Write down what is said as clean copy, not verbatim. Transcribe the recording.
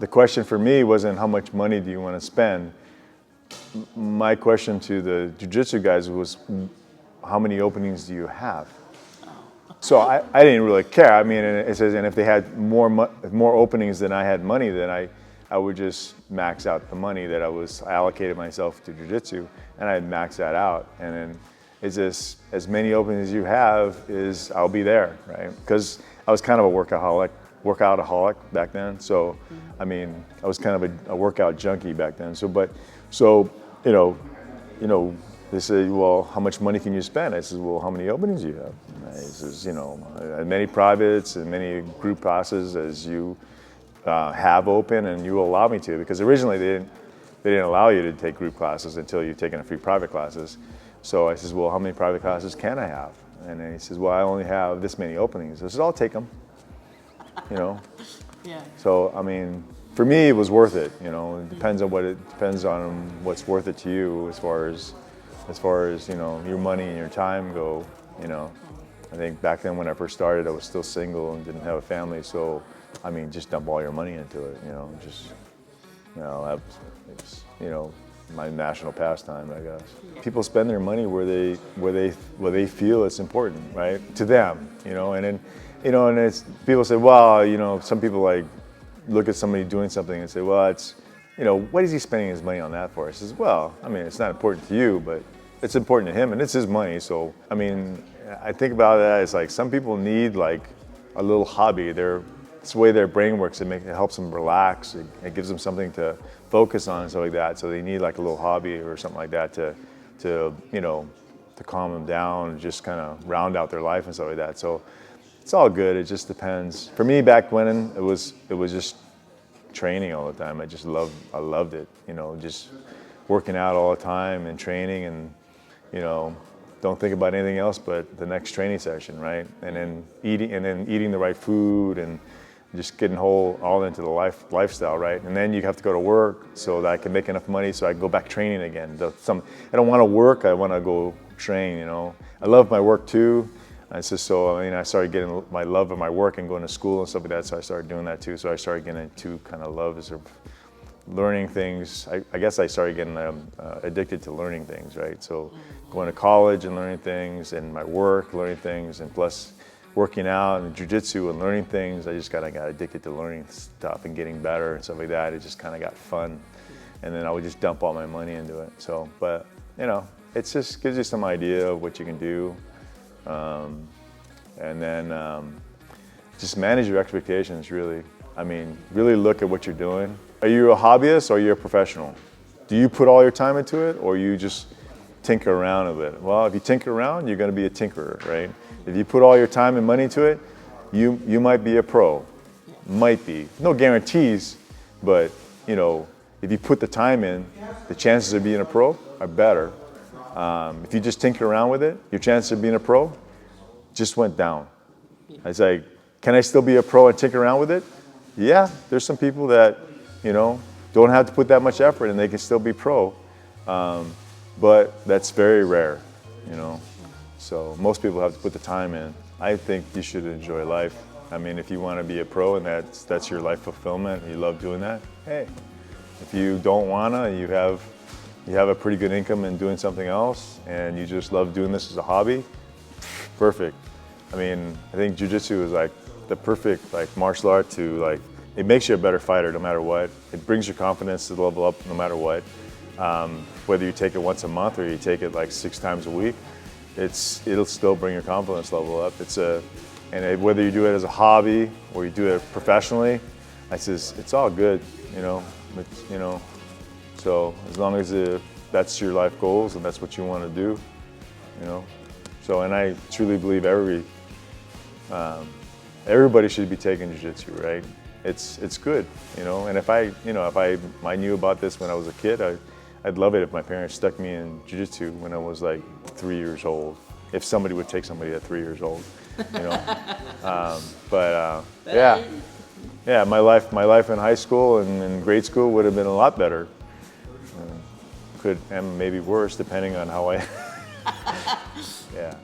the question for me wasn't how much money do you want to spend. My question to the jiu-jitsu guys was, how many openings do you have? So I didn't really care. I mean, it says, and if they had more openings than I had money, then I would just max out the money that I allocated myself to jiu-jitsu, and I'd max that out. And then it's just, as many openings as you have is, I'll be there, right? Because I was kind of a workoutaholic back then. So, I mean, I was kind of a workout junkie back then. So, you know, they say, well, how much money can you spend? I said, well, how many openings do you have? And he says, you know, as many privates and many group classes as you have open and you will allow me to, because originally they didn't allow you to take group classes until you've taken a few private classes. So I says, well, how many private classes can I have? And then he says, well, I only have this many openings. I said, I'll take them, you know? Yeah. So, I mean, for me, it was worth it, you know. It depends on what's worth it to you as far as, you know, your money and your time go, you know. I think back then when I first started, I was still single and didn't have a family, so, I mean, just dump all your money into it, you know, just, you know, it's, you know, my national pastime, I guess. People spend their money where they feel it's important, right? To them, you know, and then, you know, and it's, people say, well, you know, some people like look at somebody doing something and say, well, it's, you know, what is he spending his money on that for? I says, well, I mean, it's not important to you, but it's important to him and it's his money. So, I mean, I think about that as like, some people need like a little hobby. It's the way their brain works. It helps them relax. It gives them something to focus on and stuff like that. So they need like a little hobby or something like that to you know, to calm them down, and just kind of round out their life and stuff like that. So it's all good. It just depends. For me, back when it was just training all the time. I loved it. You know, just working out all the time and training, and you know, don't think about anything else but the next training session, right? And then eating the right food and just getting all into the lifestyle, right? And then you have to go to work so that I can make enough money so I can go back training again. I don't want to work, I want to go train, you know. I love my work too. So I mean, I started getting my love of my work and going to school and stuff like that, so I started doing that too. So I started getting into kind of love of learning things. I guess I started getting addicted to learning things, right? So going to college and learning things, and my work, learning things, and plus working out and jiu-jitsu and learning things, I just kind of got addicted to learning stuff and getting better and stuff like that. It just kind of got fun. And then I would just dump all my money into it. So, but you know, it just gives you some idea of what you can do. And then just manage your expectations, really. I mean, really look at what you're doing. Are you a hobbyist or are you a professional? Do you put all your time into it, or you just tinker around a bit? Well, if you tinker around, you're going to be a tinkerer, right? If you put all your time and money into it, you might be a pro. Might be. No guarantees, but you know, if you put the time in, the chances of being a pro are better. If you just tinker around with it, your chances of being a pro just went down. It's like, can I still be a pro and tinker around with it? Yeah, there's some people that, you know, don't have to put that much effort and they can still be pro. But that's very rare, you know. So most people have to put the time in. I think you should enjoy life. I mean, if you want to be a pro and that's your life fulfillment, and you love doing that, hey. If you don't wanna, you have a pretty good income in doing something else, and you just love doing this as a hobby, perfect. I mean, I think jiu-jitsu is like the perfect like martial art to like, it makes you a better fighter no matter what. It brings your confidence to level up no matter what. Whether you take it once a month or you take it like 6 times a week, it'll still bring your confidence level up. And whether you do it as a hobby or you do it professionally, it's all good, you know. So as long as that's your life goals and that's what you want to do, you know. So, and I truly believe everybody should be taking jiu-jitsu, right? It's good, you know. And if I knew about this when I was a kid, I'd love it if my parents stuck me in jiu-jitsu when I was like 3 years old. If somebody would take somebody at 3 years old, you know. Yeah, my life in high school and in grade school would have been a lot better. And maybe worse depending on how I. Yeah.